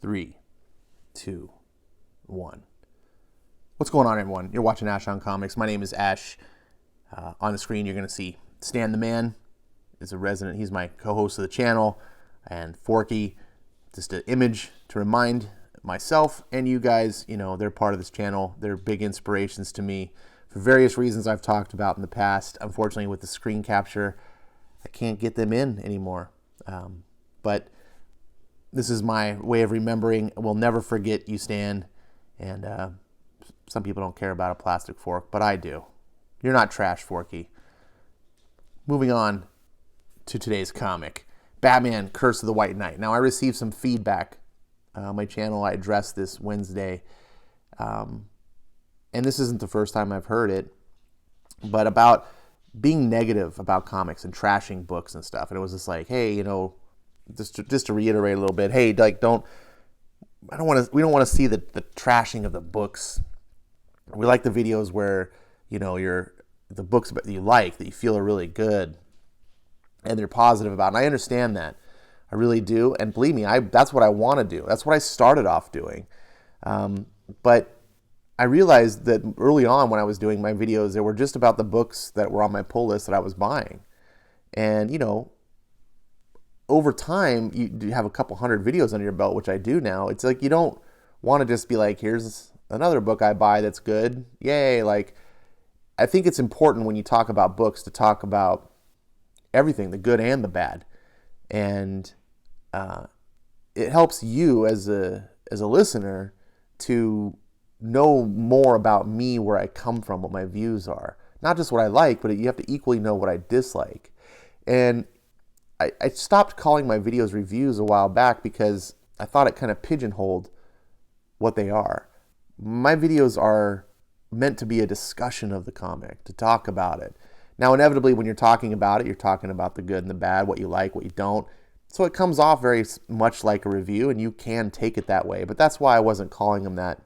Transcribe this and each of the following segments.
3, 2, 1. What's going on, everyone? You're watching Ash on Comics. My name is Ash. On the screen, you're going to see Stan the Man is a resident. He's my co-host of the channel. And Forky, just an image to remind myself and you guys, they're part of this channel. They're big inspirations to me for various reasons I've talked about in the past. Unfortunately, with the screen capture, I can't get them in anymore. But this is my way of remembering. We'll never forget you, Stan. And some people don't care about a plastic fork, but I do. You're not trash, Forky. Moving on to today's comic, Batman, Curse of the White Knight. Now, I received some feedback on my channel. I addressed this Wednesday. And this isn't the first time I've heard it, but about being negative about comics and trashing books and stuff. And it was just like, hey, just to reiterate a little bit, hey, we don't want to see the trashing of the books. We like the videos where, the books that you like, that you feel are really good and they're positive about. And I understand that. I really do. And believe me, that's what I want to do. That's what I started off doing. But I realized that early on when I was doing my videos, they were just about the books that were on my pull list that I was buying. And, over time, you have a couple hundred videos under your belt, which I do now. It's like you don't want to just be like, here's another book I buy that's good. Yay. I think it's important when you talk about books to talk about everything, the good and the bad. And it helps you as a listener to know more about me, where I come from, what my views are. Not just what I like, but you have to equally know what I dislike. And I stopped calling my videos reviews a while back because I thought it kind of pigeonholed what they are. My videos are meant to be a discussion of the comic, to talk about it. Now, inevitably, when you're talking about it, you're talking about the good and the bad, what you like, what you don't. So it comes off very much like a review, and you can take it that way. But that's why I wasn't calling them that.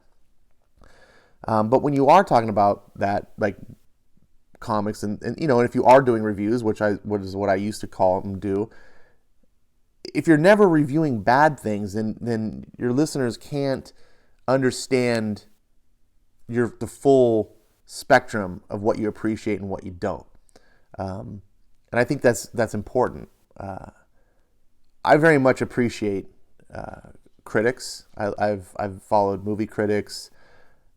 But when you are talking about that, like comics, and if you are doing reviews, which is what I used to call them do, if you're never reviewing bad things, then your listeners can't understand the full spectrum of what you appreciate and what you don't. And I think that's important. I very much appreciate critics. I've followed movie critics,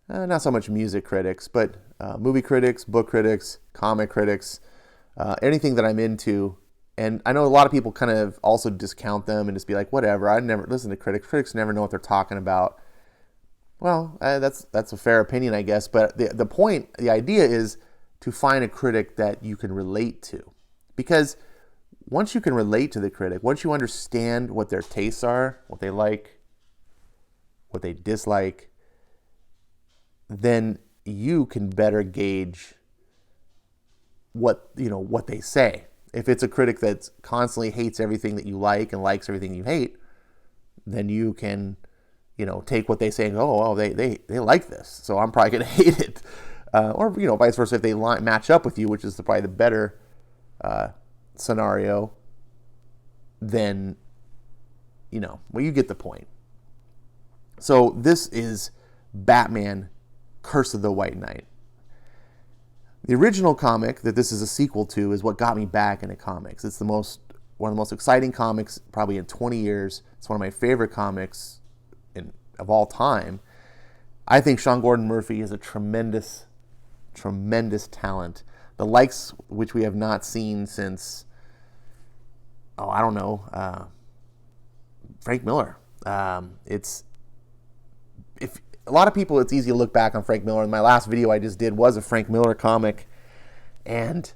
not so much music critics, but movie critics, book critics, comic critics, anything that I'm into. And I know a lot of people kind of also discount them and just be like, whatever, I never listen to critics. Critics never know what they're talking about. Well, that's a fair opinion, I guess. But the idea is to find a critic that you can relate to. Because once you can relate to the critic, once you understand what their tastes are, what they like, what they dislike, then you can better gauge what they say. If it's a critic that constantly hates everything that you like and likes everything you hate, then you can take what they say and go, oh, they like this, so I'm probably going to hate it. Or, vice versa, if they match up with you, which is probably the better scenario, then, you get the point. So this is Batman, Curse of the White Knight. The original comic that this is a sequel to is what got me back into comics. It's one of the most exciting comics probably in 20 years. It's one of my favorite comics of all time. I think Sean Gordon Murphy is a tremendous, tremendous talent. The likes which we have not seen since, Frank Miller. It's easy to look back on Frank Miller. And my last video I just did was a Frank Miller comic. And,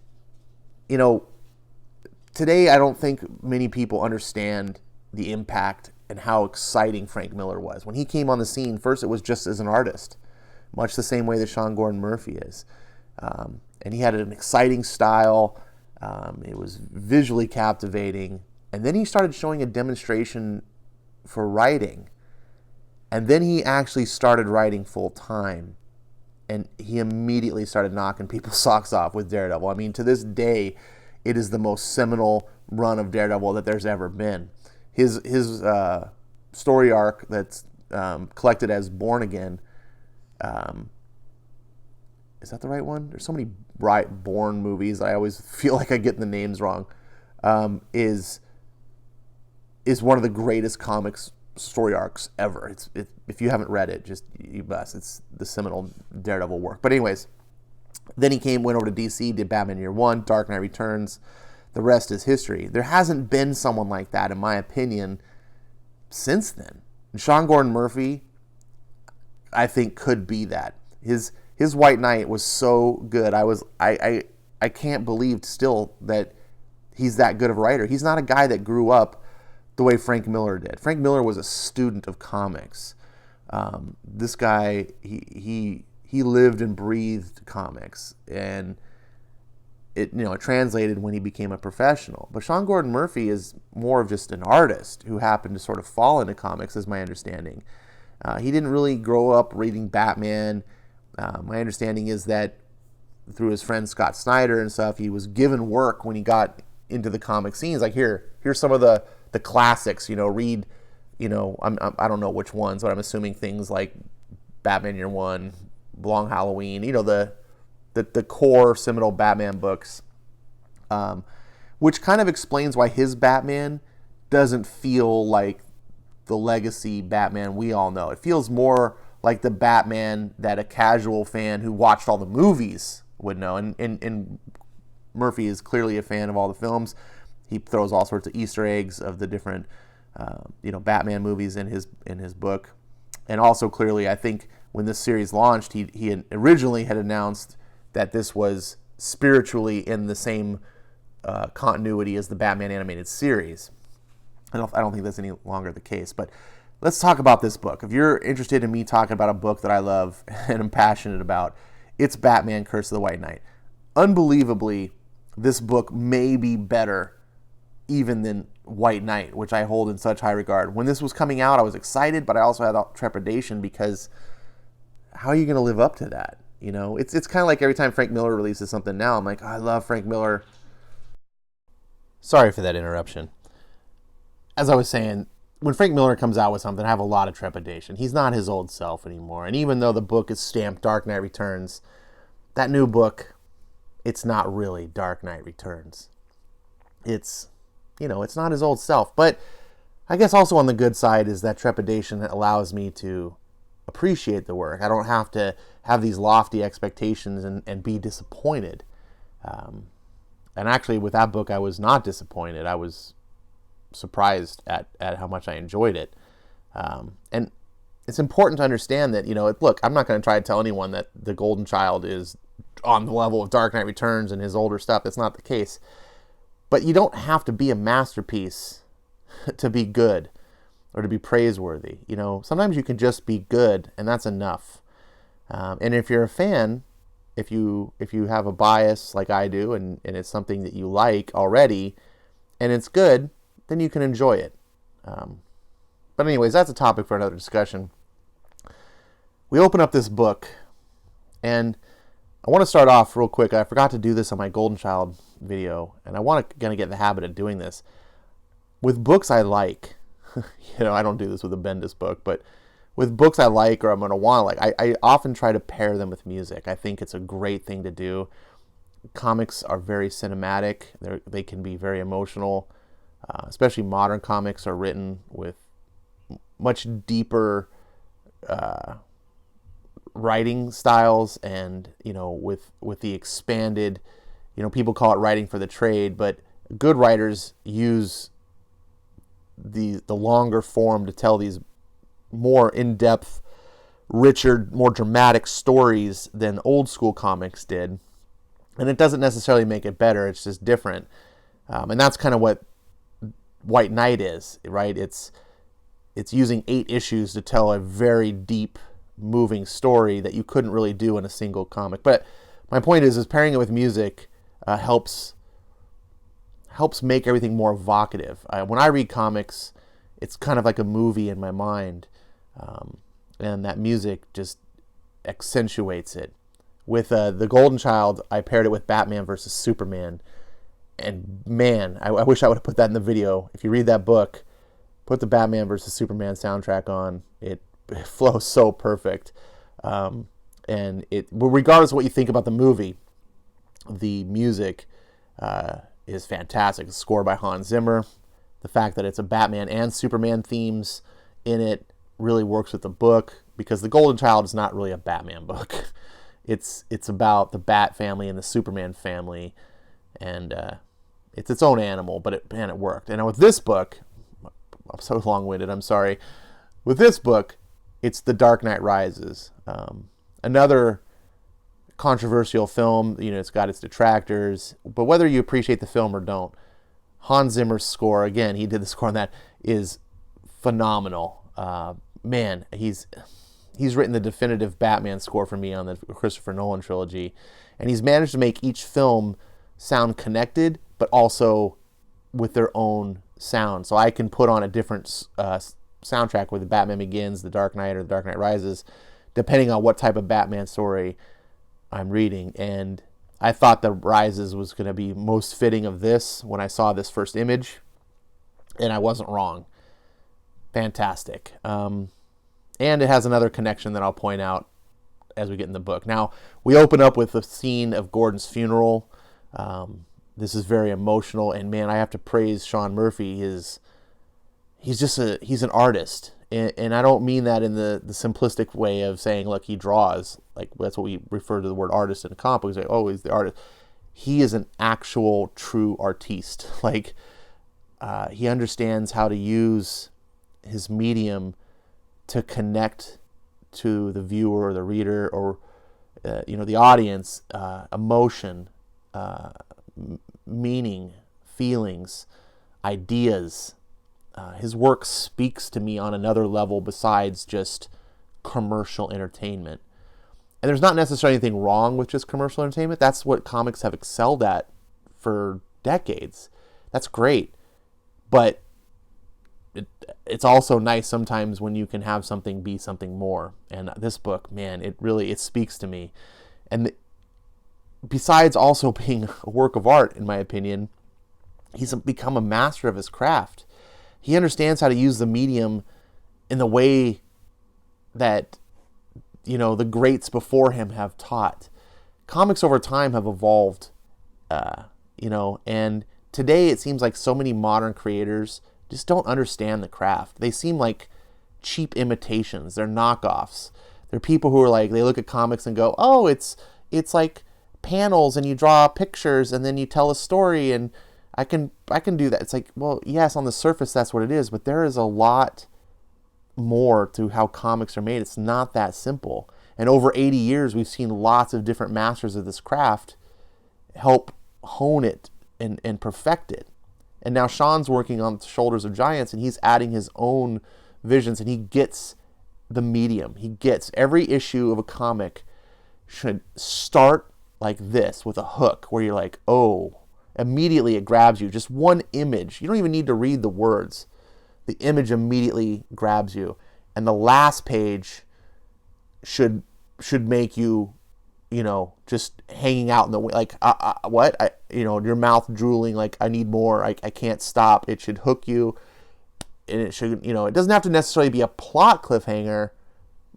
today I don't think many people understand the impact and how exciting Frank Miller was. When he came on the scene, first it was just as an artist, much the same way that Sean Gordon Murphy is. And he had an exciting style. It was visually captivating. And then he started showing a demonstration for writing. And then he actually started writing full time. And he immediately started knocking people's socks off with Daredevil. I mean, to this day, it is the most seminal run of Daredevil that there's ever been. His story arc that's collected as Born Again. Is that the right one? There's so many Born movies. I always feel like I get the names wrong. Is one of the greatest comics story arcs ever. If you haven't read it, you must. It's the seminal Daredevil work. But anyways, then he went over to DC, did Batman Year One, Dark Knight Returns. The rest is history. There hasn't been someone like that, in my opinion, since then. And Sean Gordon Murphy, I think, could be that. His White Knight was so good. I can't believe still that he's that good of a writer. He's not a guy that grew up the way Frank Miller did. Frank Miller was a student of comics. This guy, he lived and breathed comics, and it translated when he became a professional. But Sean Gordon Murphy is more of just an artist who happened to sort of fall into comics, is my understanding. He didn't really grow up reading Batman. My understanding is that through his friend Scott Snyder and stuff, he was given work when he got into the comic scenes. Like, here's some of the classics. Read. I don't know which ones, but I'm assuming things like Batman Year One, Long Halloween. The core seminal Batman books, which kind of explains why his Batman doesn't feel like the legacy Batman we all know. It feels more like the Batman that a casual fan who watched all the movies would know. And Murphy is clearly a fan of all the films. He throws all sorts of Easter eggs of the different, Batman movies in his book. And also clearly, I think when this series launched, he originally had announced that this was spiritually in the same continuity as the Batman animated series. I don't think that's any longer the case. But let's talk about this book. If you're interested in me talking about a book that I love and am passionate about, it's Batman Curse of the White Knight. Unbelievably, this book may be better even than White Knight, which I hold in such high regard. When this was coming out, I was excited, but I also had trepidation because how are you going to live up to that? It's kind of like every time Frank Miller releases something now, I'm like, I love Frank Miller. Sorry for that interruption. As I was saying, when Frank Miller comes out with something, I have a lot of trepidation. He's not his old self anymore. And even though the book is stamped Dark Knight Returns, that new book, it's not really Dark Knight Returns. It's not his old self. But I guess also on the good side is that trepidation that allows me to appreciate the work. I don't have to have these lofty expectations and be disappointed. And actually, with that book, I was not disappointed. I was surprised at how much I enjoyed it. And it's important to understand that, look, I'm not going to try to tell anyone that The Golden Child is on the level of Dark Knight Returns and his older stuff. That's not the case. But you don't have to be a masterpiece to be good or to be praiseworthy. Sometimes you can just be good, and that's enough. And if you're a fan, if you have a bias like I do, and it's something that you like already, and it's good, then you can enjoy it. But anyways, that's a topic for another discussion. We open up this book, and I want to start off real quick. I forgot to do this on my Golden Child video, and I want to get in the habit of doing this. With books I like, I don't do this with a Bendis book, but with books I like or I'm going to want to like, I often try to pair them with music. I think it's a great thing to do. Comics are very cinematic. They can be very emotional. Especially modern comics are written with much deeper writing styles, and with the expanded, people call it writing for the trade, but good writers use the longer form to tell these more in-depth, richer, more dramatic stories than old school comics did. And it doesn't necessarily make it better, it's just different. And that's kind of what White Knight is, right? It's using 8 issues to tell a very deep, moving story that you couldn't really do in a single comic. But my point is pairing it with music helps make everything more evocative. When I read comics, it's kind of like a movie in my mind, and that music just accentuates it. With The Golden Child, I paired it with Batman versus Superman. And man, I wish I would have put that in the video. If you read that book, put the Batman versus Superman soundtrack on. It flows so perfect. And regardless of what you think about the movie, the music is fantastic. It's scored by Hans Zimmer. The fact that it's a Batman and Superman themes in it really works with the book, because The Golden Child is not really a Batman book. It's about the Bat family and the Superman family, and it's its own animal, but it worked. And with this book, I'm so long-winded, I'm sorry. With this book, it's The Dark Knight Rises. Another controversial film. It's got its detractors, but whether you appreciate the film or don't, Hans Zimmer's score, again, he did the score on that, is phenomenal. Man, he's written the definitive Batman score for me on the Christopher Nolan trilogy, and he's managed to make each film sound connected, but also with their own sound. So I can put on a different soundtrack with the Batman Begins, The Dark Knight, or The Dark Knight Rises, depending on what type of Batman story I'm reading. And I thought The Rises was going to be most fitting of this when I saw this first image, and I wasn't wrong. Fantastic. And it has another connection that I'll point out as we get in the book. Now, we open up with the scene of Gordon's funeral. This is very emotional, and man, I have to praise Sean Murphy. He's an artist, and I don't mean that in the simplistic way of saying, look, he draws. Like, that's what we refer to the word artist in a comic book. We say, oh, he's the artist. He is an actual true artiste. Like, he understands how to use his medium to connect to the viewer or the reader or the audience, emotion, meaning, feelings, ideas. His work speaks to me on another level besides just commercial entertainment. And there's not necessarily anything wrong with just commercial entertainment. That's what comics have excelled at for decades. That's great. But it's also nice sometimes when you can have something be something more. And this book, man, it speaks to me. And besides also being a work of art, in my opinion, he's become a master of his craft. He understands how to use the medium in the way that, the greats before him have taught. Comics over time have evolved, and today it seems like so many modern creators just don't understand the craft. They seem like cheap imitations. They're knockoffs. They're people who are like, they look at comics and go, oh, it's like panels and you draw pictures and then you tell a story and I can do that. It's like, well, yes, on the surface that's what it is, but there is a lot more to how comics are made. It's not that simple. And over 80 years, we've seen lots of different masters of this craft help hone it and perfect it. And now Sean's working on the shoulders of giants, and he's adding his own visions, and he gets the medium. He gets every issue of a comic should start like this with a hook where you're like, oh, immediately it grabs you. Just one image. You don't even need to read the words. The image immediately grabs you. And the last page should make you, just hanging out in the way, like, what? Your mouth drooling, like, I need more, I can't stop. It should hook you, and it should, it doesn't have to necessarily be a plot cliffhanger,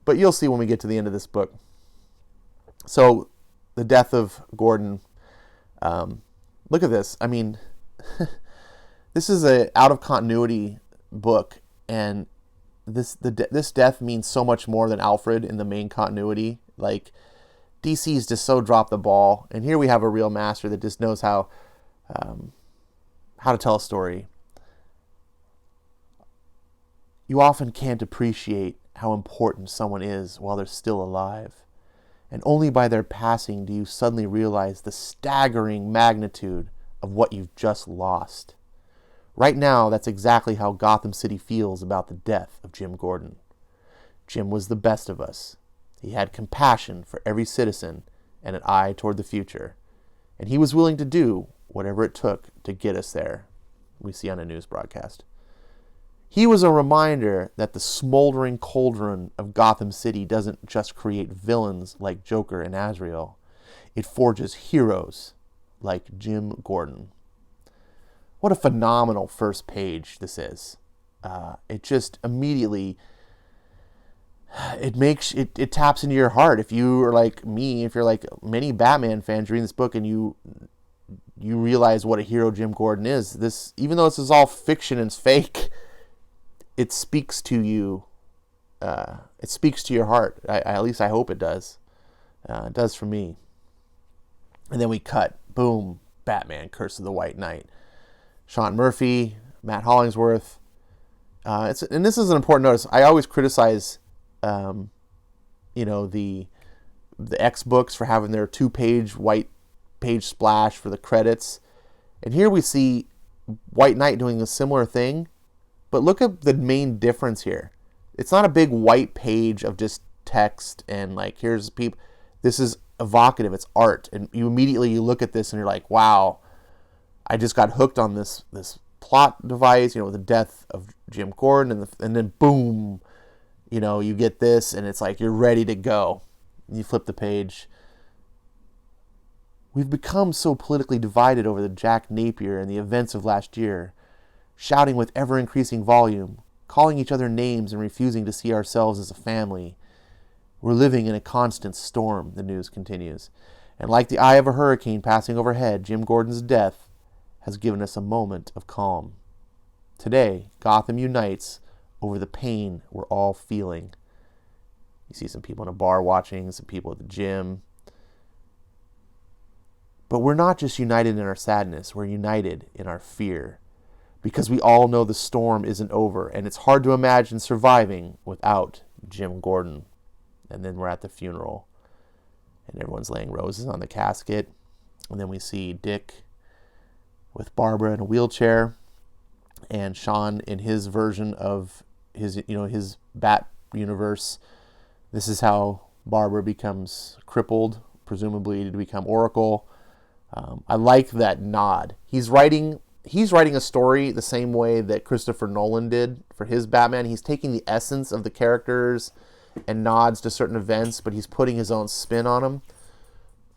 but you'll see when we get to the end of this book. So, the death of Gordon, look at this. I mean, this is a out of continuity book, and this death means so much more than Alfred in the main continuity. Like, DC's just so dropped the ball, and here we have a real master that just knows how to tell a story. You often can't appreciate how important someone is while they're still alive, and only by their passing do you suddenly realize the staggering magnitude of what you've just lost. Right now, that's exactly how Gotham City feels about the death of Jim Gordon. Jim was the best of us. He had compassion for every citizen and an eye toward the future. And he was willing to do whatever it took to get us there, we see on a news broadcast. He was a reminder that the smoldering cauldron of Gotham City doesn't just create villains like Joker and Azrael. It forges heroes like Jim Gordon. What a phenomenal first page this is. it just immediately, it taps into your heart. If you are like me, if you're like many Batman fans reading this book, and you realize what a hero Jim Gordon is, this, even though this is all fiction and it's fake, it speaks to you. It speaks to your heart. At least I hope it does. It does for me. And then we cut, boom, Batman, Curse of the White Knight. Sean Murphy, Matt Hollingsworth. And this is an important notice. I always criticize, the X books for having their 2-page white page splash for the credits. And here we see White Knight doing a similar thing. But look at the main difference here. It's not a big white page of just text and like, here's people. This is evocative. It's art. And you look at this and you're like, wow, I just got hooked on this plot device, with the death of Jim Gordon, and then boom, you get this, and it's like you're ready to go. You flip the page. We've become so politically divided over the Jack Napier and the events of last year, shouting with ever-increasing volume, calling each other names and refusing to see ourselves as a family. We're living in a constant storm, the news continues. And like the eye of a hurricane passing overhead, Jim Gordon's death has given us a moment of calm. Today, Gotham unites over the pain we're all feeling. You see some people in a bar watching, some people at the gym. But we're not just united in our sadness, we're united in our fear. Because we all know the storm isn't over, and it's hard to imagine surviving without Jim Gordon. And then we're at the funeral, and everyone's laying roses on the casket. And then we see Dick with Barbara in a wheelchair, and Sean in his version of his Bat universe. This is how Barbara becomes crippled, presumably to become Oracle. I like that nod. He's writing a story the same way that Christopher Nolan did for his Batman. He's taking the essence of the characters and nods to certain events, but he's putting his own spin on them.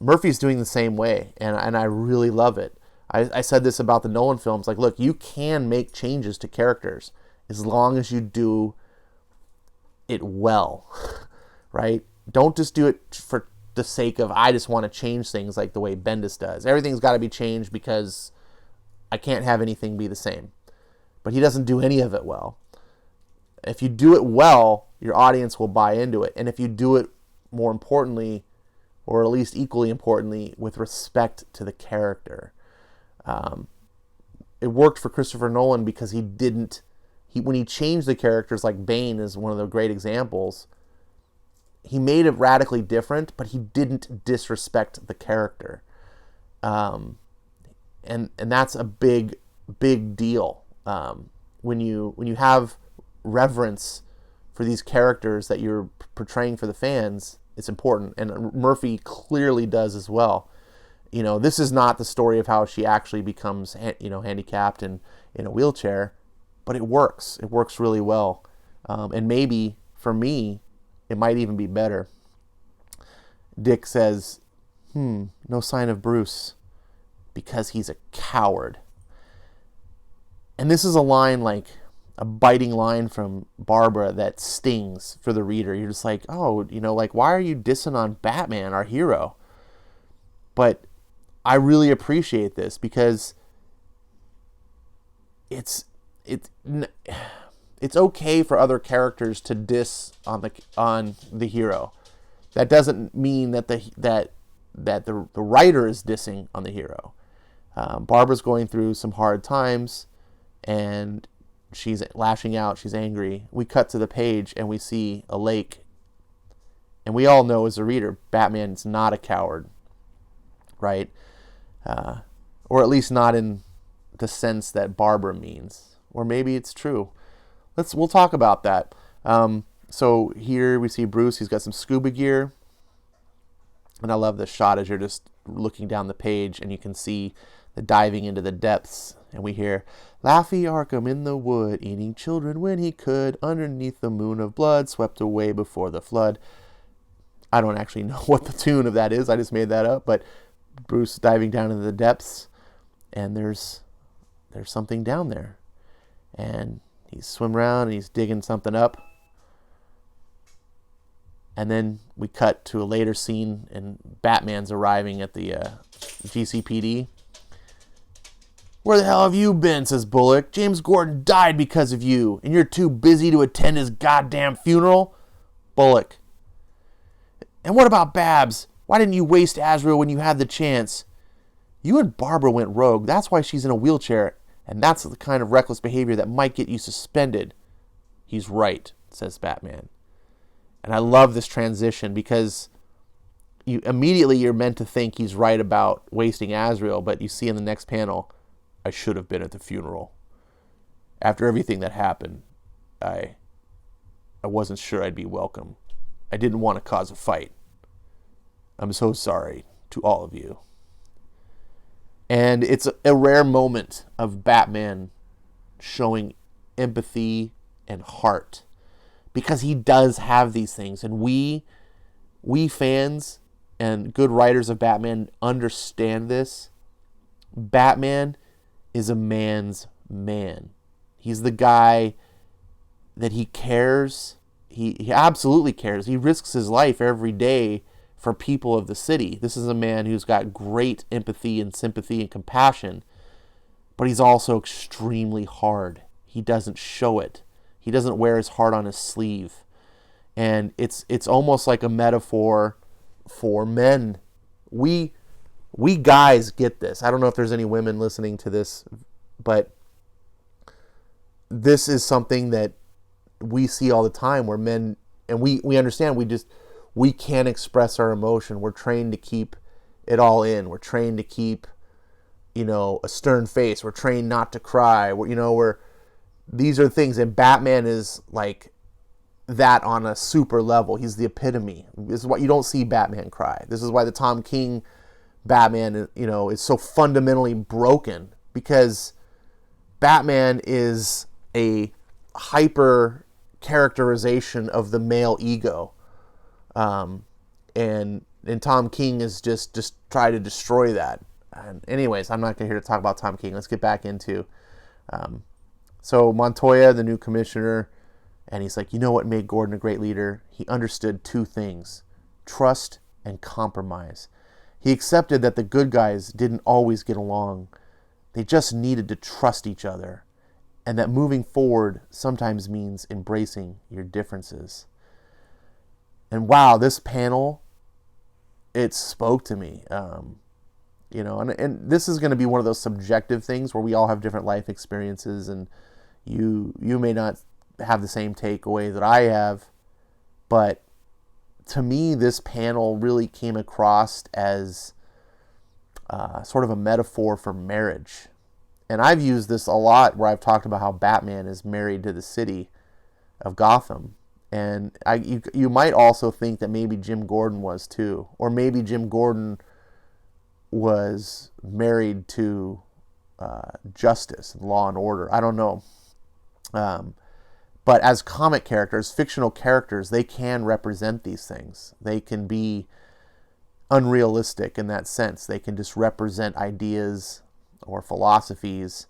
Murphy's doing the same way, and I really love it. I said this about the Nolan films. Like, look, you can make changes to characters as long as you do it well, right? Don't just do it for the sake of, I just want to change things like the way Bendis does. Everything's got to be changed because I can't have anything be the same. But he doesn't do any of it well. If you do it well, your audience will buy into it. And if you do it more importantly, or at least equally importantly, with respect to the character. It worked for Christopher Nolan because when he changed the characters, like Bane is one of the great examples, he made it radically different, but he didn't disrespect the character. And that's a big deal. When you have reverence for these characters that you're portraying for the fans, it's important. And Murphy clearly does as well. This is not the story of how she actually becomes, handicapped and in a wheelchair, but it works. It works really well. And maybe, for me, it might even be better. Dick says, no sign of Bruce, because he's a coward. And this is a line, like a biting line from Barbara that stings for the reader. You're just like, oh, why are you dissing on Batman, our hero? But I really appreciate this because it's okay for other characters to diss on the hero. That doesn't mean that the writer is dissing on the hero. Barbara's going through some hard times, and she's lashing out. She's angry. We cut to the page, and we see a lake. And we all know as a reader, Batman's not a coward, right? Or at least not in the sense that Barbara means. Or maybe it's true. We'll talk about that. So here we see Bruce. He's got some scuba gear. And I love this shot as you're just looking down the page and you can see the diving into the depths. And we hear, Laffy Arkham in the wood, eating children when he could, underneath the moon of blood, swept away before the flood. I don't actually know what the tune of that is. I just made that up. But Bruce diving down into the depths, and there's something down there. And He's swimming around and he's digging something up. And then we cut to a later scene and Batman's arriving at the GCPD. Where the hell have you been, says Bullock. James Gordon died because of you, and you're too busy to attend his goddamn funeral? Bullock. And what about Babs? Why didn't you waste Azrael when you had the chance? You and Barbara went rogue. That's why she's in a wheelchair, and that's the kind of reckless behavior that might get you suspended. He's right, says Batman. And I love this transition because you're meant to think he's right about wasting Azrael, but you see in the next panel, I should have been at the funeral. After everything that happened, I wasn't sure I'd be welcome. I didn't want to cause a fight. I'm so sorry to all of you. And it's a rare moment of Batman showing empathy and heart, because he does have these things, and we fans and good writers of Batman understand this. Batman is a man's man. He's the guy that he cares. He absolutely cares. He risks his life every day for people of the city. This is a man who's got great empathy and sympathy and compassion, but he's also extremely hard. He doesn't show it. He doesn't wear his heart on his sleeve. And it's almost like a metaphor for men. We guys get this. I don't know if there's any women listening to this, but this is something that we see all the time where men, and we understand, we can't express our emotion. We're trained to keep it all in. We're trained to keep, a stern face. We're trained not to cry. These are things, and Batman is like that on a super level. He's the epitome. This is why you don't see Batman cry. This is why the Tom King Batman, is so fundamentally broken, because Batman is a hyper characterization of the male ego. And Tom King is just try to destroy that. And anyways, I'm not here to talk about Tom King. Let's get back into, so Montoya, the new commissioner, and he's like, you know what made Gordon a great leader? He understood two things: trust and compromise. He accepted that the good guys didn't always get along. They just needed to trust each other, and that moving forward sometimes means embracing your differences. And wow, this panel, it spoke to me. And this is going to be one of those subjective things where we all have different life experiences, and you may not have the same takeaway that I have, but to me, this panel really came across as sort of a metaphor for marriage. And I've used this a lot where I've talked about how Batman is married to the city of Gotham. And you might also think that maybe Jim Gordon was too. Or maybe Jim Gordon was married to justice and law and order. I don't know. But as comic characters, fictional characters, they can represent these things. They can be unrealistic in that sense. They can just represent ideas or philosophies.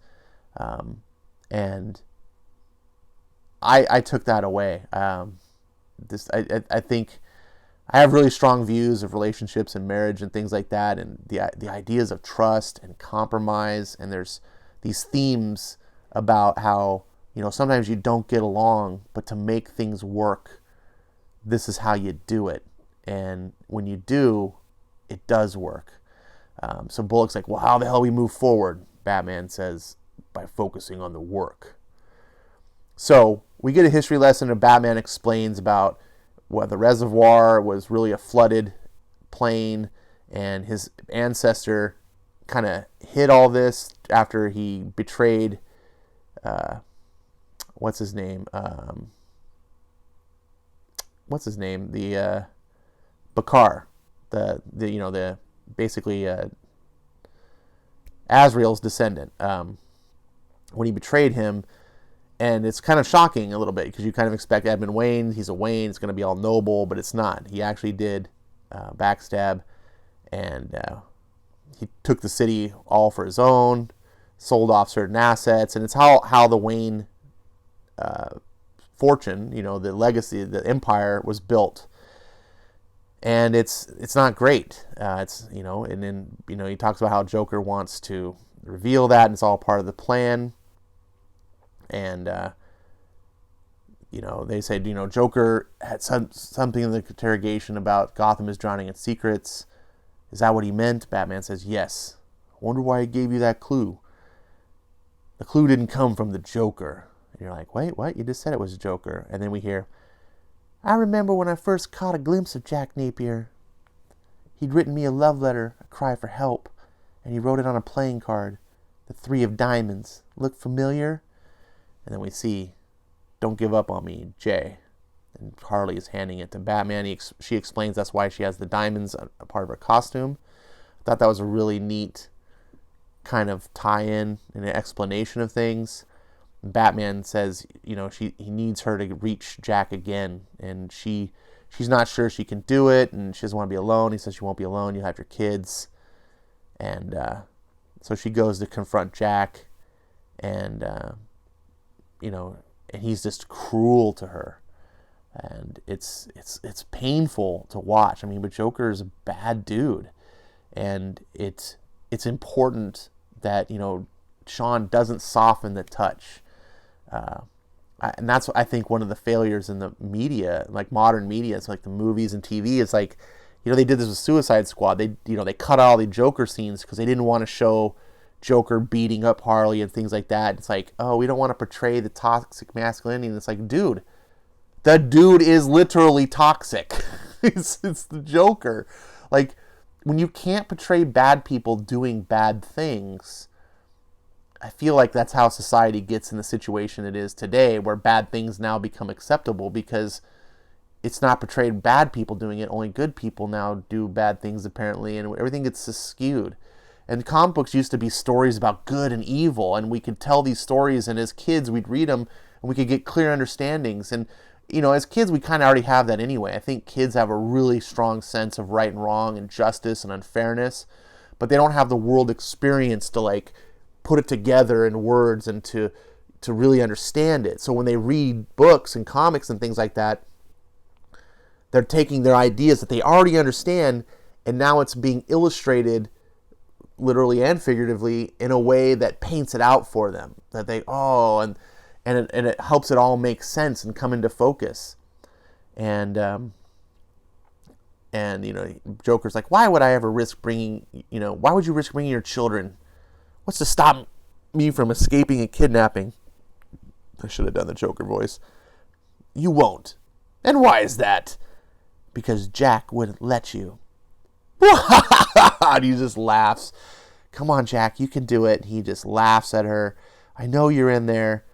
And I took that away. I think I have really strong views of relationships and marriage and things like that, and the ideas of trust and compromise. And there's these themes about how, sometimes you don't get along, but to make things work, this is how you do it. And when you do, it does work. So Bullock's like, well, how the hell we move forward? Batman says, by focusing on the work. So we get a history lesson, and Batman explains about what the reservoir was really a flooded plain, and his ancestor kind of hid all this after he betrayed, what's his name? The Bakar, the basically Azrael's descendant. When he betrayed him, and it's kind of shocking a little bit because you kind of expect Edmund Wayne. He's a Wayne. It's going to be all noble, but it's not. He actually did backstab, and he took the city all for his own, sold off certain assets, and it's how the Wayne fortune, the legacy, the empire was built. And it's not great. And then, he talks about how Joker wants to reveal that, and it's all part of the plan. And, they said, Joker had something in the interrogation about Gotham is drowning in secrets. Is that what he meant? Batman says, yes. I wonder why he gave you that clue. The clue didn't come from the Joker. And you're like, wait, what? You just said it was Joker. And then we hear, I remember when I first caught a glimpse of Jack Napier. He'd written me a love letter, a cry for help, and he wrote it on a playing card, the 3 of diamonds. Look familiar? And then we see, don't give up on me, Jay. And Harley is handing it to Batman. She explains that's why she has the diamonds, a part of her costume. I thought that was a really neat kind of tie-in and an explanation of things. Batman says, he needs her to reach Jack again, and she's not sure she can do it, and she doesn't want to be alone. He says she won't be alone. You have your kids, and so she goes to confront Jack, and and he's just cruel to her, and it's painful to watch. I mean, but Joker is a bad dude, and it's important that Sean doesn't soften the touch. And that's, I think, one of the failures in the media, like modern media. It's like the movies and TV. It's like, they did this with Suicide Squad. They cut out all the Joker scenes because they didn't want to show Joker beating up Harley and things like that. It's like, oh, we don't want to portray the toxic masculinity. And it's like, dude, the dude is literally toxic. it's the Joker. Like, when you can't portray bad people doing bad things, I feel like that's how society gets in the situation it is today, where bad things now become acceptable because it's not portrayed bad people doing it. Only good people now do bad things, apparently, and everything gets skewed. And comic books used to be stories about good and evil, and we could tell these stories, and as kids, we'd read them, and we could get clear understandings. And, as kids, we kind of already have that anyway. I think kids have a really strong sense of right and wrong and justice and unfairness, but they don't have the world experience to, put it together in words and to really understand it. So when they read books and comics and things like that, they're taking their ideas that they already understand, and now it's being illustrated literally and figuratively in a way that paints it out for them. That they, and it helps it all make sense and come into focus. And Joker's like, why would I ever risk bringing, why would you risk bringing your children? What's to stop me from escaping a kidnapping? I should have done the Joker voice. You won't. And why is that? Because Jack wouldn't let you. And he just laughs. Come on, Jack, you can do it. He just laughs at her. I know you're in there.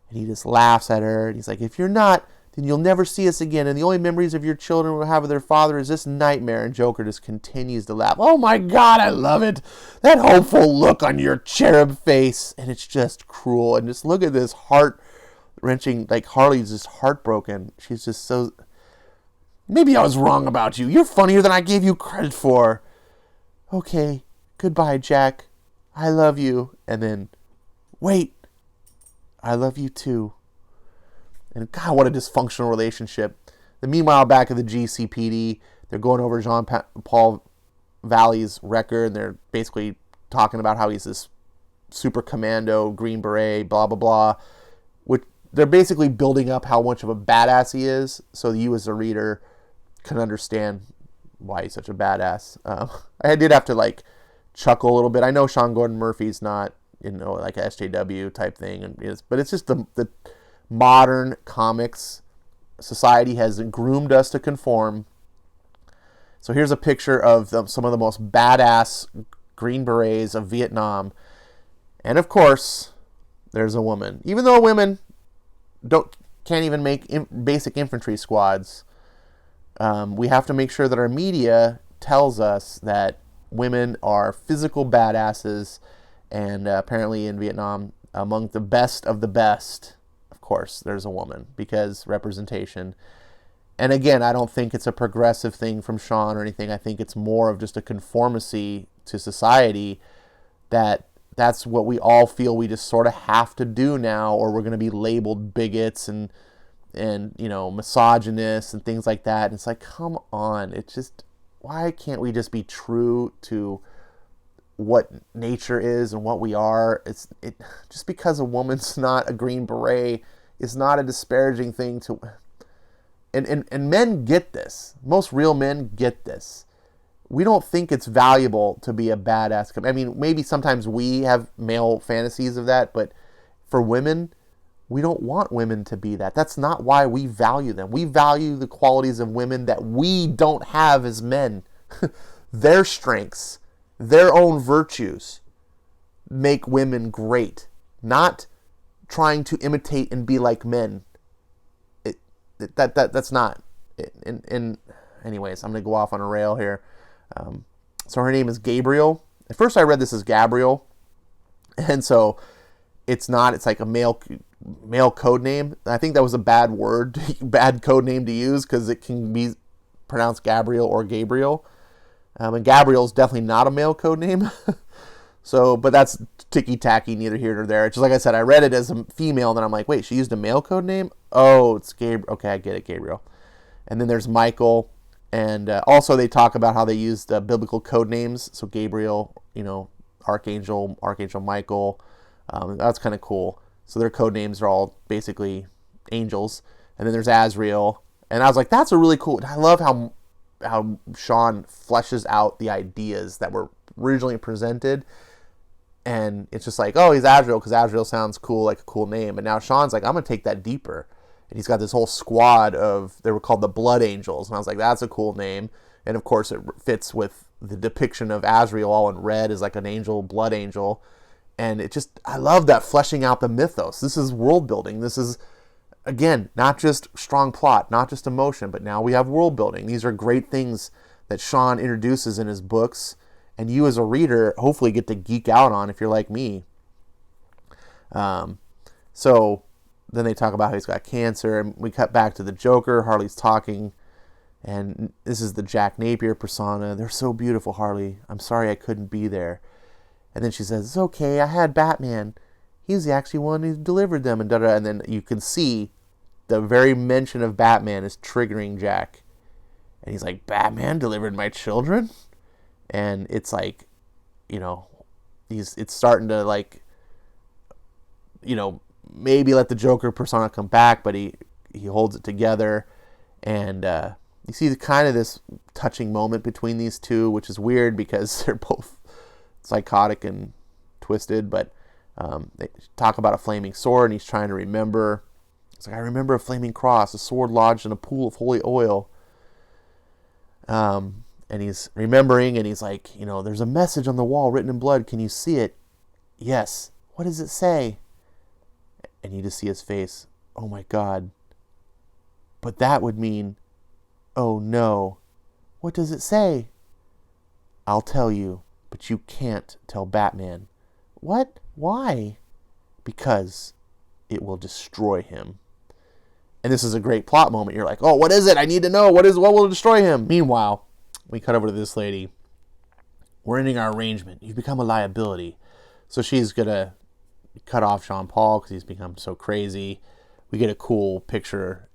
And he just laughs at her. And he's like, if you're not, then you'll never see us again. And the only memories of your children will have of their father is this nightmare. And Joker just continues to laugh. Oh my God, I love it. That hopeful look on your cherub face. And it's just cruel. And just look at this heart-wrenching, like Harley's just heartbroken. She's just so... Maybe I was wrong about you. You're funnier than I gave you credit for. Okay, goodbye, Jack. I love you. And then, wait, I love you too. And God, what a dysfunctional relationship. Then meanwhile, back at the GCPD, they're going over Jean-Paul Valley's record, and they're basically talking about how he's this super commando, Green Beret, blah, blah, blah. Which they're basically building up how much of a badass he is, so you as a reader can understand why he's such a badass. I did have to chuckle a little bit. I know Sean Gordon Murphy's not, like a SJW type thing, but it's just the modern comics society has groomed us to conform. So here's a picture of some of the most badass Green Berets of Vietnam, and of course, there's a woman. Even though women can't even make basic infantry squads, we have to make sure that our media tells us that women are physical badasses, and apparently in Vietnam, among the best of the best, of course, there's a woman, because representation. And again, I don't think it's a progressive thing from Sean or anything. I think it's more of just a conformity to society that that's what we all feel we just sort of have to do now, or we're going to be labeled bigots and misogynists and things like that. And it's like, come on. It's just, why can't we just be true to what nature is and what we are? Just because a woman's not a Green Beret is not a disparaging thing to, and men get this. Most real men get this. We don't think it's valuable to be a badass. I mean, maybe sometimes we have male fantasies of that, but for women, we don't want women to be that. That's not why we value them. We value the qualities of women that we don't have as men. Their strengths, their own virtues make women great, not trying to imitate and be like men. That's not. And anyways, I'm going to go off on a rail here. So her name is Gabriel. At first I read this as Gabriel. And so it's not, it's like a male code name. I think that was a bad word, bad code name to use, because it can be pronounced Gabriel or Gabriel. And Gabriel's definitely not a male code name. So, but that's ticky-tacky, neither here nor there. It's just like I said, I read it as a female, and then I'm like, wait, she used a male code name? Oh, it's Gabriel. Okay, I get it, Gabriel. And then there's Michael. And also they talk about how they used biblical code names. So Gabriel, Archangel Michael. That's kind of cool. So their code names are all basically angels. And then there's Azrael. And I was like, that's a really cool. I love how Sean fleshes out the ideas that were originally presented. And it's just like, oh, he's Azrael because Azrael sounds cool, like a cool name. And now Sean's like, I'm going to take that deeper. And he's got this whole squad of, they were called the Blood Angels. And I was like, that's a cool name. And of course it fits with the depiction of Azrael all in red as like an angel, blood angel. And it just, I love that fleshing out the mythos. This is world building. This is, again, not just strong plot, not just emotion, but now we have world building. These are great things that Sean introduces in his books. And you as a reader hopefully get to geek out on if you're like me. So then they talk about how he's got cancer, and we cut back to the Joker. Harley's talking, and this is the Jack Napier persona. They're so beautiful, Harley. I'm sorry I couldn't be there. And then she says, it's okay, I had Batman. He's the actually one who delivered them, and da-da. And then you can see the very mention of Batman is triggering Jack. And he's like, Batman delivered my children? And it's like, it's starting to like, maybe let the Joker persona come back, but he holds it together. And you see kind of this touching moment between these two, which is weird because they're both psychotic and twisted. But they talk about a flaming sword, and he's trying to remember. It's like, I remember a flaming cross, a sword lodged in a pool of holy oil. And he's remembering, and he's like, there's a message on the wall written in blood. Can you see it? Yes. What does it say? And you just see his face. Oh my God. But that would mean, oh no. What does it say? I'll tell you, but you can't tell Batman. What? Why? Because it will destroy him. And this is a great plot moment. You're like, oh, what is it? I need to know. What will destroy him? Meanwhile, we cut over to this lady. We're ending our arrangement. You've become a liability. So she's going to cut off Jean Paul because he's become so crazy. We get a cool picture,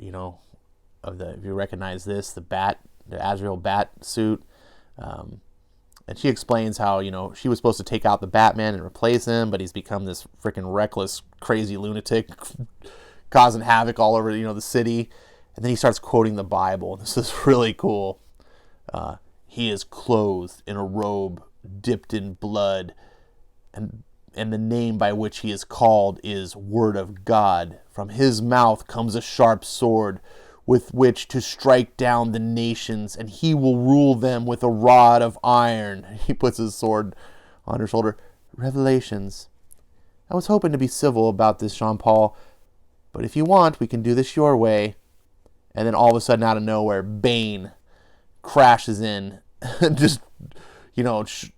of if you recognize this, the Azrael bat suit. And she explains how, she was supposed to take out the Batman and replace him, but he's become this freaking reckless, crazy lunatic causing havoc all over, the city. And then he starts quoting the Bible. This is really cool. He is clothed in a robe dipped in blood, and the name by which he is called is Word of God. From his mouth comes a sharp sword with which to strike down the nations, and he will rule them with a rod of iron. He puts his sword on her shoulder. Revelations. I was hoping to be civil about this, Jean Paul, but if you want, we can do this your way. And then all of a sudden, out of nowhere, Bane crashes in, just,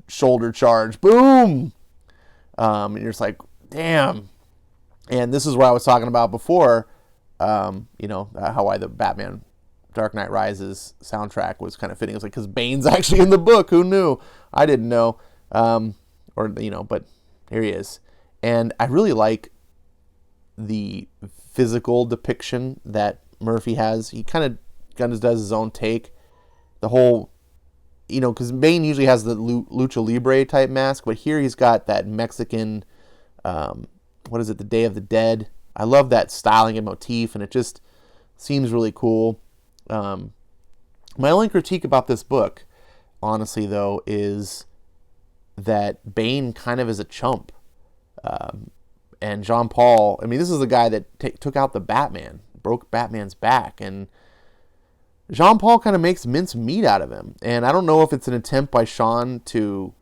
shoulder charge, boom! And you're just like, damn. And this is what I was talking about before, how why the Batman Dark Knight Rises soundtrack was kind of fitting. It was like, because Bane's actually in the book. Who knew? I didn't know. But Here he is. And I really like the physical depiction that Murphy has. He kind of does his own take. The whole, because Bane usually has the lucha libre type mask, but here he's got that Mexican, what is it, the Day of the Dead. I love that styling and motif, and it just seems really cool. My only critique about this book, honestly, though, is that Bane kind of is a chump. And Jean Paul, this is the guy that took out the Batman, broke Batman's back, and Jean Paul kind of makes mince meat out of him. And I don't know if it's an attempt by Sean to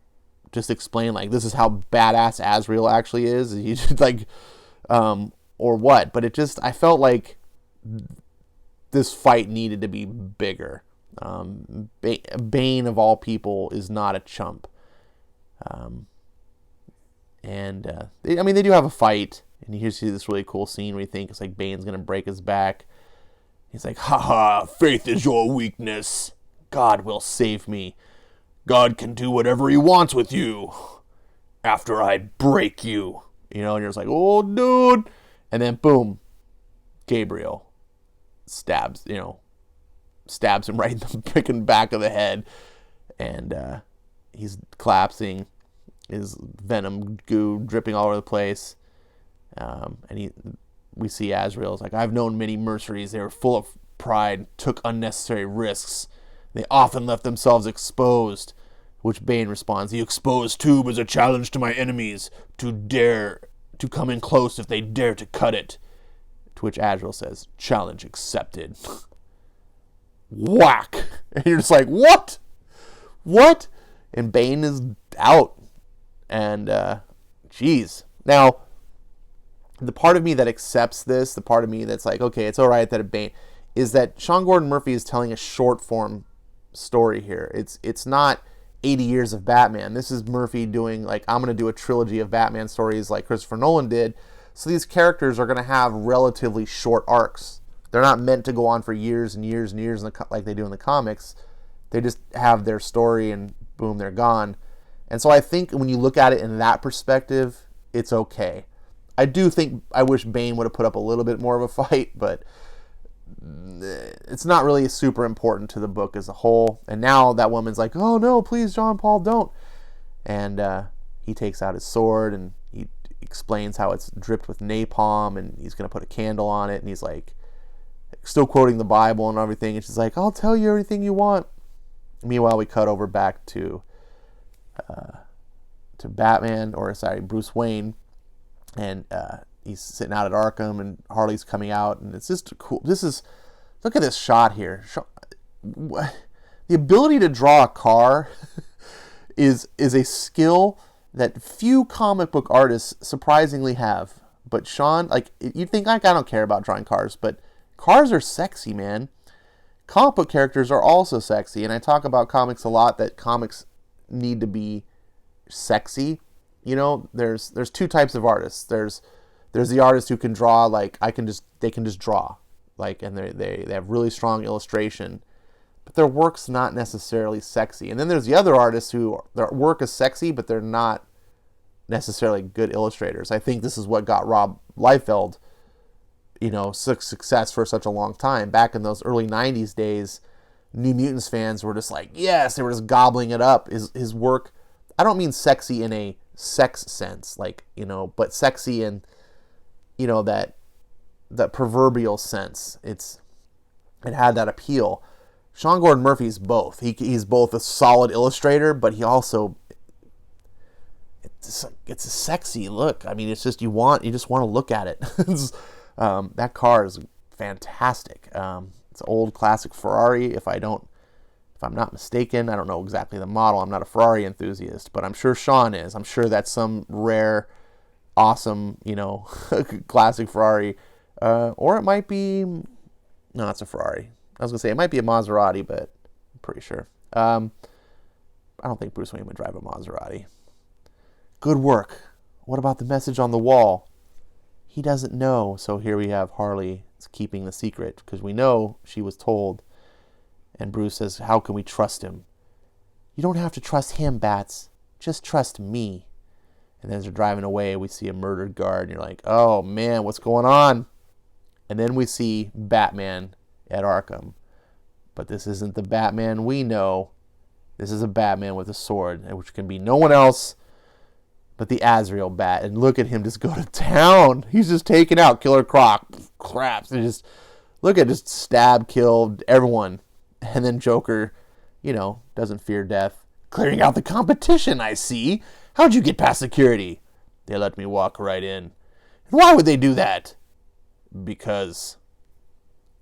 just explain, like, this is how badass Azrael actually is. He just, like, or what. But I felt like this fight needed to be bigger. Bane, of all people, is not a chump. They do have a fight. And you see this really cool scene where you think it's like Bane's going to break his back. He's like, haha, faith is your weakness. God will save me. God can do whatever he wants with you after I break you. And you're just like, oh, dude. And then, boom, Gabriel stabs him right in the freaking back of the head. And he's collapsing, his venom goo dripping all over the place. We see Azrael's like, I've known many mercenaries. They were full of pride, took unnecessary risks. They often left themselves exposed. Which Bane responds, the exposed tube is a challenge to my enemies to dare to come in close if they dare to cut it. To which Azrael says, challenge accepted. Whack! And you're just like, what? What? And Bane is out. And, geez. Now, the part of me that accepts this, the part of me that's like, okay, it's all right that Bane, is that Sean Gordon Murphy is telling a short form story here. It's not 80 years of Batman. This is Murphy doing, like, I'm going to do a trilogy of Batman stories like Christopher Nolan did. So these characters are going to have relatively short arcs. They're not meant to go on for years and years and years like they do in the comics. They just have their story and boom, they're gone. And so I think when you look at it in that perspective, it's okay. I do think I wish Bane would have put up a little bit more of a fight, but it's not really super important to the book as a whole. And now that woman's like, oh no, please, John Paul, don't. And he takes out his sword and he explains how it's dripped with napalm and he's going to put a candle on it. And he's like, still quoting the Bible and everything. And she's like, I'll tell you everything you want. Meanwhile, we cut over back to Bruce Wayne. And he's sitting out at Arkham, and Harley's coming out, and it's just cool. Look at this shot here. The ability to draw a car is a skill that few comic book artists surprisingly have. But Sean, like, you'd think, like, I don't care about drawing cars, but cars are sexy, man. Comic book characters are also sexy, and I talk about comics a lot, that comics need to be sexy. There's two types of artists. There's the artist who can draw, like, they can just draw, like, and they have really strong illustration, but their work's not necessarily sexy. And then there's the other artists who their work is sexy, but they're not necessarily good illustrators. I think this is what got Rob Liefeld, success for such a long time. Back in those early 90s days, New Mutants fans were just like, yes, they were just gobbling it up. His work, I don't mean sexy in a sex sense, like, but sexy in, that proverbial sense. It had that appeal. Sean Gordon Murphy's both. He's both a solid illustrator, but he also, it's a sexy look. It's just, you just want to look at it. That car is fantastic. It's an old classic Ferrari. If I'm not mistaken, I don't know exactly the model. I'm not a Ferrari enthusiast, but I'm sure Sean is. I'm sure that's some rare, awesome, classic Ferrari. Or it might be, no, it's a Ferrari. I was going to say it might be a Maserati, but I'm pretty sure. I don't think Bruce Wayne would drive a Maserati. Good work. What about the message on the wall? He doesn't know. So here we have Harley keeping the secret because we know she was told. And Bruce says, how can we trust him? You don't have to trust him, Bats. Just trust me. And as they're driving away, we see a murdered guard, and you're like, oh man, what's going on? And then we see Batman at Arkham. But this isn't the Batman we know. This is a Batman with a sword, which can be no one else but the Azrael Bat. And look at him just go to town. He's just taking out Killer Croc. Craps. And just, look at just stab, killed everyone. And then Joker, doesn't fear death. Clearing out the competition, I see. How'd you get past security? They let me walk right in. And why would they do that? Because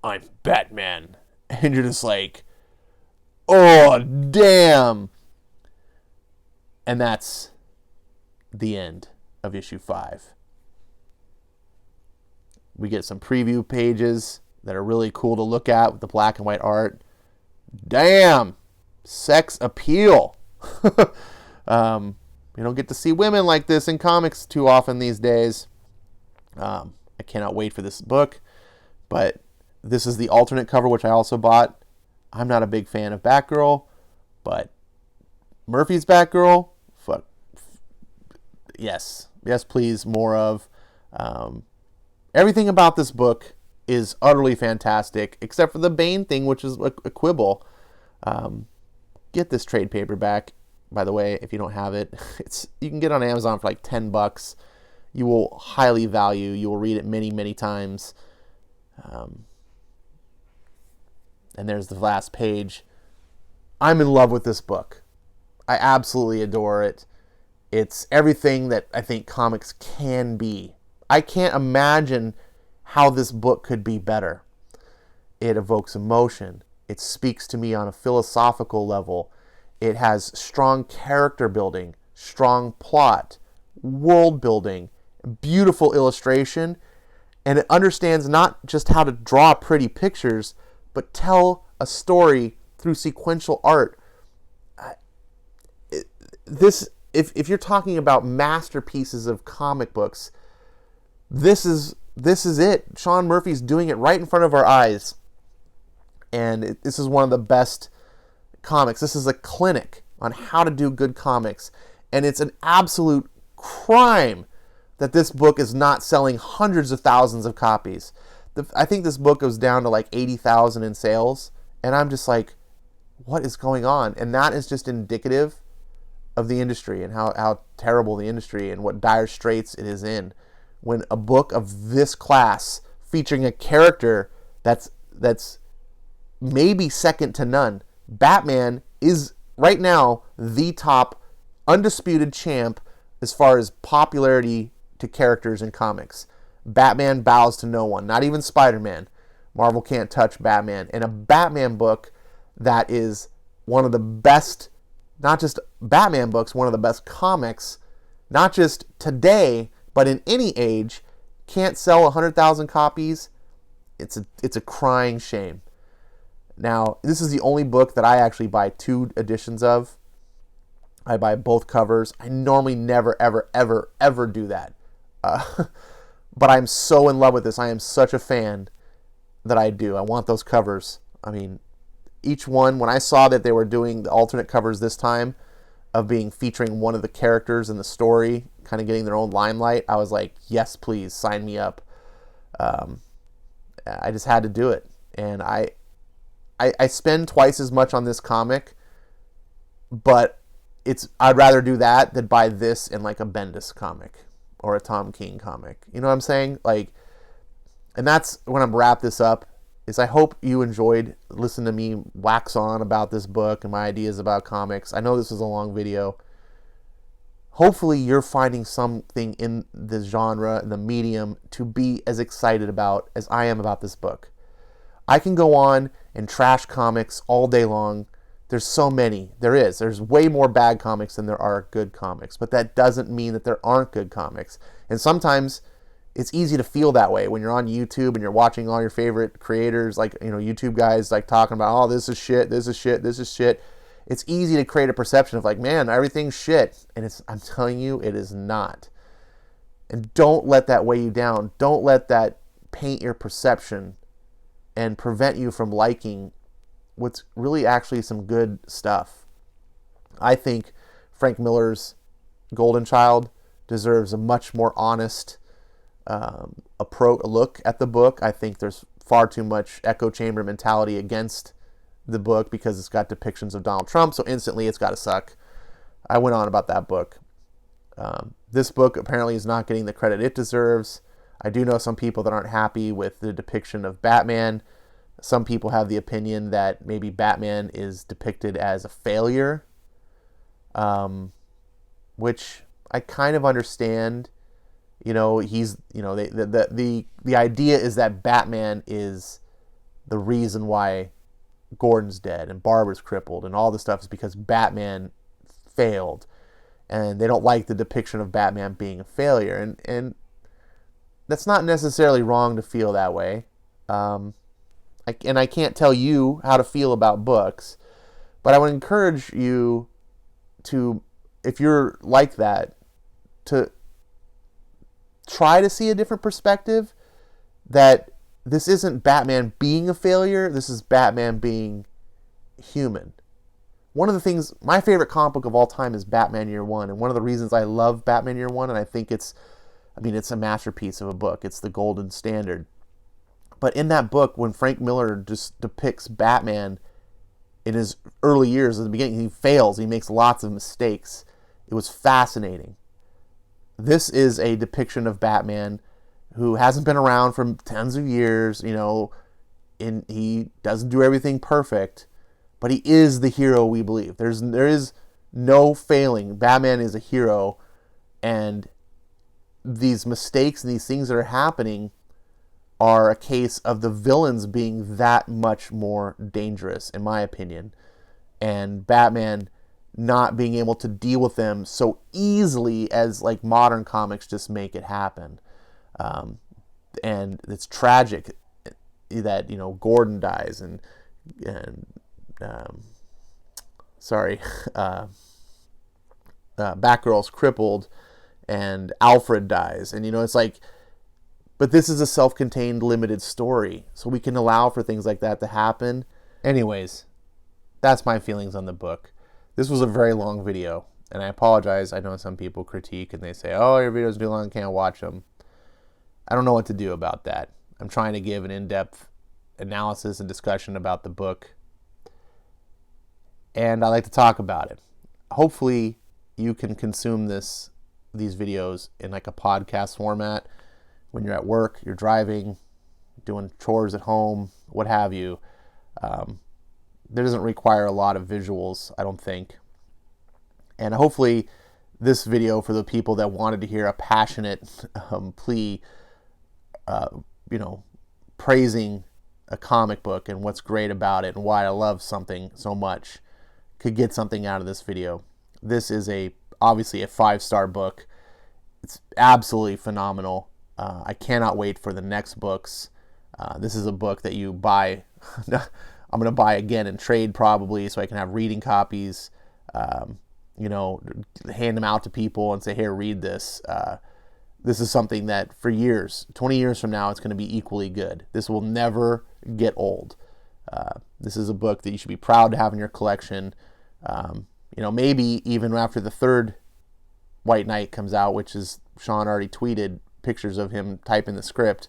I'm Batman. And you're just like, oh, damn. And that's the end of issue 5. We get some preview pages that are really cool to look at with the black and white art. Damn. Sex appeal. You don't get to see women like this in comics too often these days. I cannot wait for this book. But this is the alternate cover, which I also bought. I'm not a big fan of Batgirl, but Murphy's Batgirl, fuck. Yes, please, more of. Everything about this book is utterly fantastic, except for the Bane thing, which is a quibble. Get this trade paperback, by the way, if you don't have it. You can get it on Amazon for like $10. You will highly value. You will read it many, many times. And there's the last page. I'm in love with this book. I absolutely adore it. It's everything that I think comics can be. I can't imagine how this book could be better. It evokes emotion. It speaks to me on a philosophical level. It has strong character building, strong plot, world building, beautiful illustration, and it understands not just how to draw pretty pictures, but tell a story through sequential art. If you're talking about masterpieces of comic books, this is it. Sean Murphy's doing it right in front of our eyes. And this is one of the best comics. This is a clinic on how to do good comics. And it's an absolute crime that this book is not selling hundreds of thousands of copies. I think this book goes down to like 80,000 in sales. And I'm just like, what is going on? And that is just indicative of the industry and how terrible the industry and what dire straits it is in. When a book of this class featuring a character that's maybe second to none. Batman is right now the top undisputed champ as far as popularity to characters in comics. Batman bows to no one, not even Spider-Man. Marvel can't touch Batman. And a Batman book that is one of the best, not just Batman books, one of the best comics, not just today, but in any age, can't sell 100,000 copies. It's a crying shame. Now, this is the only book that I actually buy 2 editions of. I buy both covers. I normally never, ever, ever, ever do that. But I'm so in love with this. I am such a fan that I do. I want those covers. I mean, each one, when I saw that they were doing the alternate covers this time of featuring one of the characters in the story, kind of getting their own limelight, I was like, yes, please, sign me up. I just had to do it. And I spend twice as much on this comic, but I'd rather do that than buy this in like a Bendis comic or a Tom King comic. You know what I'm saying? And that's when I'm wrap this up, is I hope you enjoyed listening to me wax on about this book and my ideas about comics. I know this was a long video. Hopefully you're finding something in this genre, in the medium, to be as excited about as I am about this book. I can go on and trash comics all day long. There's so many. There's way more bad comics than there are good comics. But that doesn't mean that there aren't good comics. And sometimes it's easy to feel that way when you're on YouTube and you're watching all your favorite creators, like, YouTube guys like talking about, oh, this is shit, this is shit, this is shit. It's easy to create a perception of like, man, everything's shit. And I'm telling you, it is not. And don't let that weigh you down. Don't let that paint your perception and prevent you from liking what's really actually some good stuff. I think Frank Miller's Golden Child deserves a much more honest look at the book. I think there's far too much echo chamber mentality against the book because it's got depictions of Donald Trump, so instantly it's got to suck. I went on about that book. This book apparently is not getting the credit it deserves. I do know some people that aren't happy with the depiction of Batman. Some people have the opinion that maybe Batman is depicted as a failure, which I kind of understand. You know, the idea is that Batman is the reason why Gordon's dead and Barbara's crippled and all this stuff is because Batman failed, and they don't like the depiction of Batman being a failure, and that's not necessarily wrong to feel that way. I can't tell you how to feel about books, but I would encourage you to, if you're like that, to try to see a different perspective, that this isn't Batman being a failure, this is Batman being human. One of the things, my favorite comic book of all time is Batman Year One, and one of the reasons I love Batman Year One, and I think it's a masterpiece of a book, it's the golden standard. But in that book, when Frank Miller just depicts Batman in his early years, at the beginning, he fails, he makes lots of mistakes. It was fascinating. This is a depiction of Batman who hasn't been around for tons of years, and he doesn't do everything perfect, but he is the hero we believe. There is no failing. Batman is a hero, and these mistakes and these things that are happening are a case of the villains being that much more dangerous, in my opinion, and Batman not being able to deal with them so easily as like modern comics just make it happen. And it's tragic that Gordon dies and Batgirl's crippled and Alfred dies, and it's like, but this is a self-contained limited story, so we can allow for things like that to happen. Anyways, that's my feelings on the book. This was a very long video, and I apologize. I know some people critique and they say, oh, your videos are too long, I can't watch them. I don't know what to do about that. I'm trying to give an in-depth analysis and discussion about the book, and I like to talk about it. Hopefully you can consume these videos in like a podcast format when you're at work, you're driving, doing chores at home, what have you. There doesn't require a lot of visuals, I don't think. And hopefully this video, for the people that wanted to hear a passionate plea, praising a comic book and what's great about it and why I love something so much, could get something out of this video. This is obviously a 5-star book. It's absolutely phenomenal. I cannot wait for the next books. This is a book that you buy. I'm going to buy again and trade probably, so I can have reading copies, hand them out to people and say, here, read this. This is something that for years, 20 years from now, it's going to be equally good. This will never get old. This is a book that you should be proud to have in your collection. Maybe even after the third White Knight comes out, which is, Sean already tweeted pictures of him typing the script.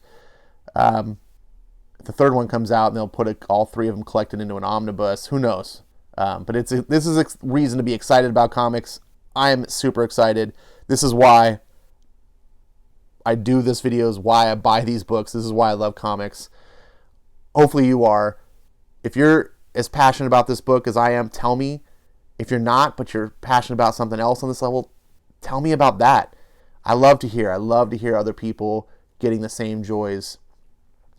The third one comes out and they'll put all 3 of them collected into an omnibus. Who knows? But this is a reason to be excited about comics. I am super excited. This is why I do this video, is why I buy these books. This is why I love comics. Hopefully you are. If you're as passionate about this book as I am, tell me. If you're not, but you're passionate about something else on this level, tell me about that. I love to hear other people getting the same joys.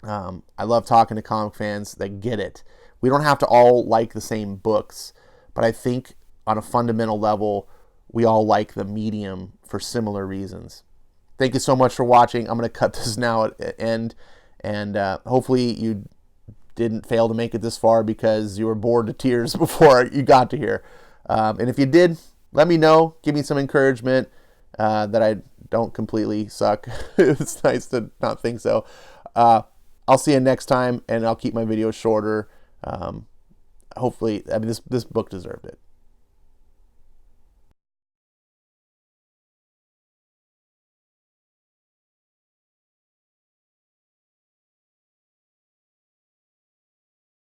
I love talking to comic fans that get it. We don't have to all like the same books, but I think on a fundamental level, we all like the medium for similar reasons. Thank you so much for watching. I'm going to cut this now at the end, and hopefully you didn't fail to make it this far because you were bored to tears before you got to here. And if you did, let me know. Give me some encouragement that I don't completely suck. It's nice to not think so. I'll see you next time, and I'll keep my videos shorter. Hopefully, this book deserved it.